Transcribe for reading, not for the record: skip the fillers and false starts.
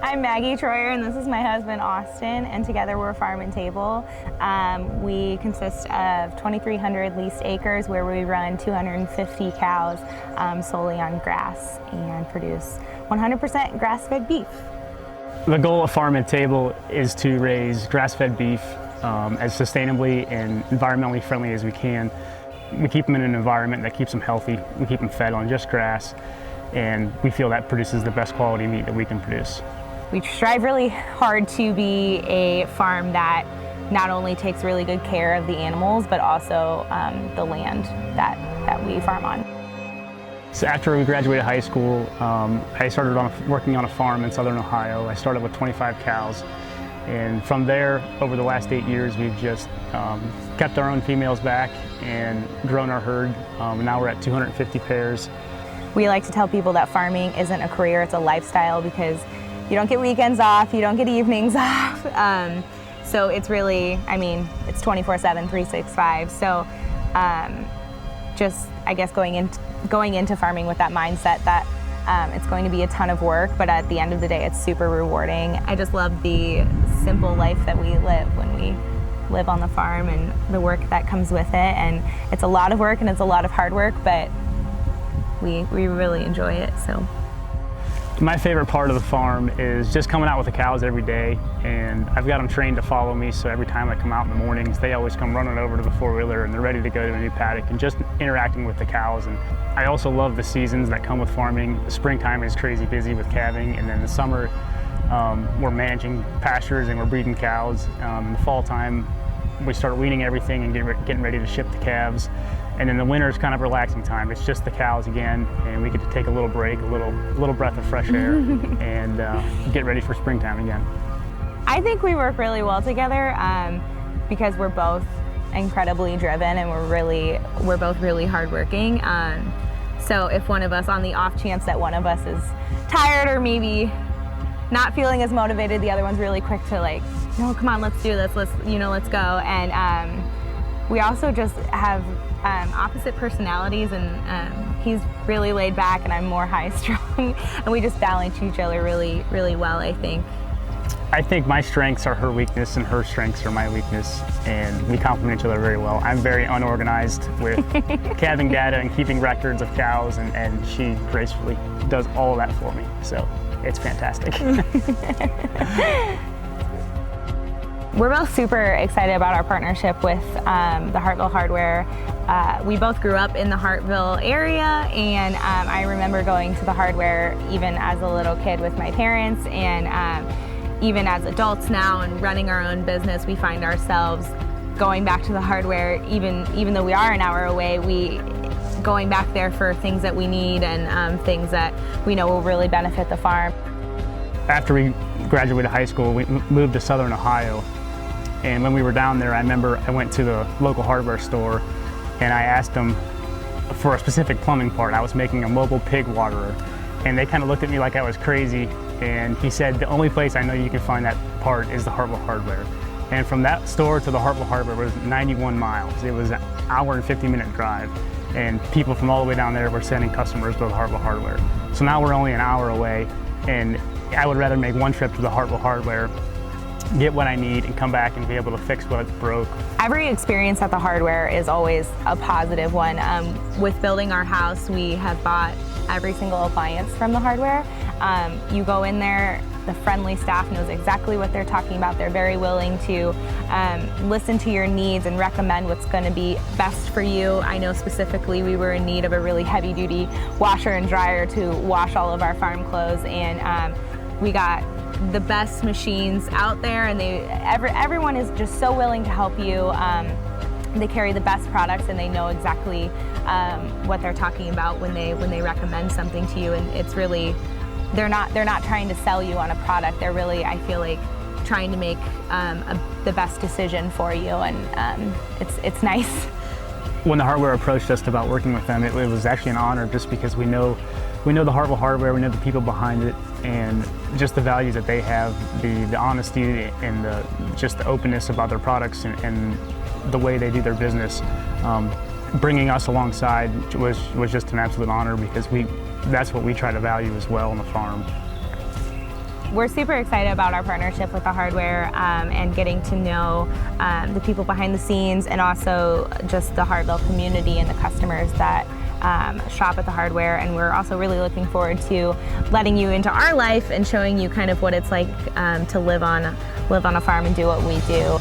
I'm Maggie Troyer, and this is my husband Austin, and together we're Farm+table. We consist of 2,300 leased acres where we run 250 cows solely on grass and produce 100% grass-fed beef. The goal of Farm+table is to raise grass-fed beef as sustainably and environmentally friendly as we can. We keep them in an environment that keeps them healthy. We keep them fed on just grass, and we feel that produces the best quality meat that we can produce. We strive really hard to be a farm that not only takes really good care of the animals, but also the land that we farm on. So after we graduated high school, I started working on a farm in southern Ohio. I started with 25 cows. And from there, over the last 8 years, we've just kept our own females back and grown our herd. Now we're at 250 pairs. We like to tell people that farming isn't a career, it's a lifestyle, because you don't get weekends off, you don't get evenings off. So it's really, it's 24/7, 365. So just, I guess, going into farming with that mindset that it's going to be a ton of work, but at the end of the day, it's super rewarding. I just love the simple life that we live when we live on the farm and the work that comes with it. And it's a lot of work and it's a lot of hard work, but we really enjoy it. So. My favorite part of the farm is just coming out with the cows every day, and I've got them trained to follow me, so every time I come out in the mornings, they always come running over to the four-wheeler and they're ready to go to a new paddock and just interacting with the cows. And I also love the seasons that come with farming. The springtime is crazy busy with calving, and then the summer we're managing pastures and we're breeding cows. In the fall time, we start weaning everything and getting ready to ship the calves. And then the winter is kind of relaxing time. It's just the cows again, and we get to take a little break, a little breath of fresh air, and get ready for springtime again. I think we work really well together because we're both incredibly driven and we're both really hardworking. So if one of us, on the off chance that one of us is tired or maybe not feeling as motivated, the other one's really quick to no, come on, let's do this, let's go. And we also just have opposite personalities, and he's really laid back and I'm more high strung, and we just balance each other really, really well, I think. I think my strengths are her weakness and her strengths are my weakness, and we complement each other very well. I'm very unorganized with calving data and keeping records of cows, and she gracefully does all of that for me, so it's fantastic. We're both super excited about our partnership with the Hartville Hardware. We both grew up in the Hartville area, and I remember going to the Hardware even as a little kid with my parents, and even as adults now and running our own business, we find ourselves going back to the Hardware, even though we are an hour away, going back there for things that we need and things that we know will really benefit the farm. After we graduated high school, we moved to southern Ohio. And when we were down there, I remember I went to the local hardware store and I asked them for a specific plumbing part. I was making a mobile pig waterer, and they kind of looked at me like I was crazy. And he said, the only place I know you can find that part is the Hartville Hardware. And from that store to the Hartville Hardware was 91 miles. It was an hour and 50-minute drive. And people from all the way down there were sending customers to the Hartville Hardware. So now we're only an hour away, and I would rather make one trip to the Hartville Hardware, get what I need, and come back and be able to fix what broke. Every experience at the Hardware is always a positive one. With building our house, we have bought every single appliance from the Hardware. You go in there, the friendly staff knows exactly what they're talking about. They're very willing to listen to your needs and recommend what's going to be best for you. I know specifically we were in need of a really heavy-duty washer and dryer to wash all of our farm clothes, and we got the best machines out there, and everyone is just so willing to help you. They carry the best products, and they know exactly what they're talking about when they recommend something to you. And it's really, they're not trying to sell you on a product. They're really, I feel like, trying to make the best decision for you, and it's nice. When the Hardware approached us about working with them, it was actually an honor, just because we know the Hartville Hardware, we know the people behind it, and just the values that they have, the honesty and just the openness about their products and the way they do their business. Bringing us alongside was just an absolute honor, because that's what we try to value as well on the farm. We're super excited about our partnership with the hardware and getting to know the people behind the scenes, and also just the Hartville community and the customers that shop at the hardware. And we're also really looking forward to letting you into our life and showing you kind of what it's like to live on a farm and do what we do.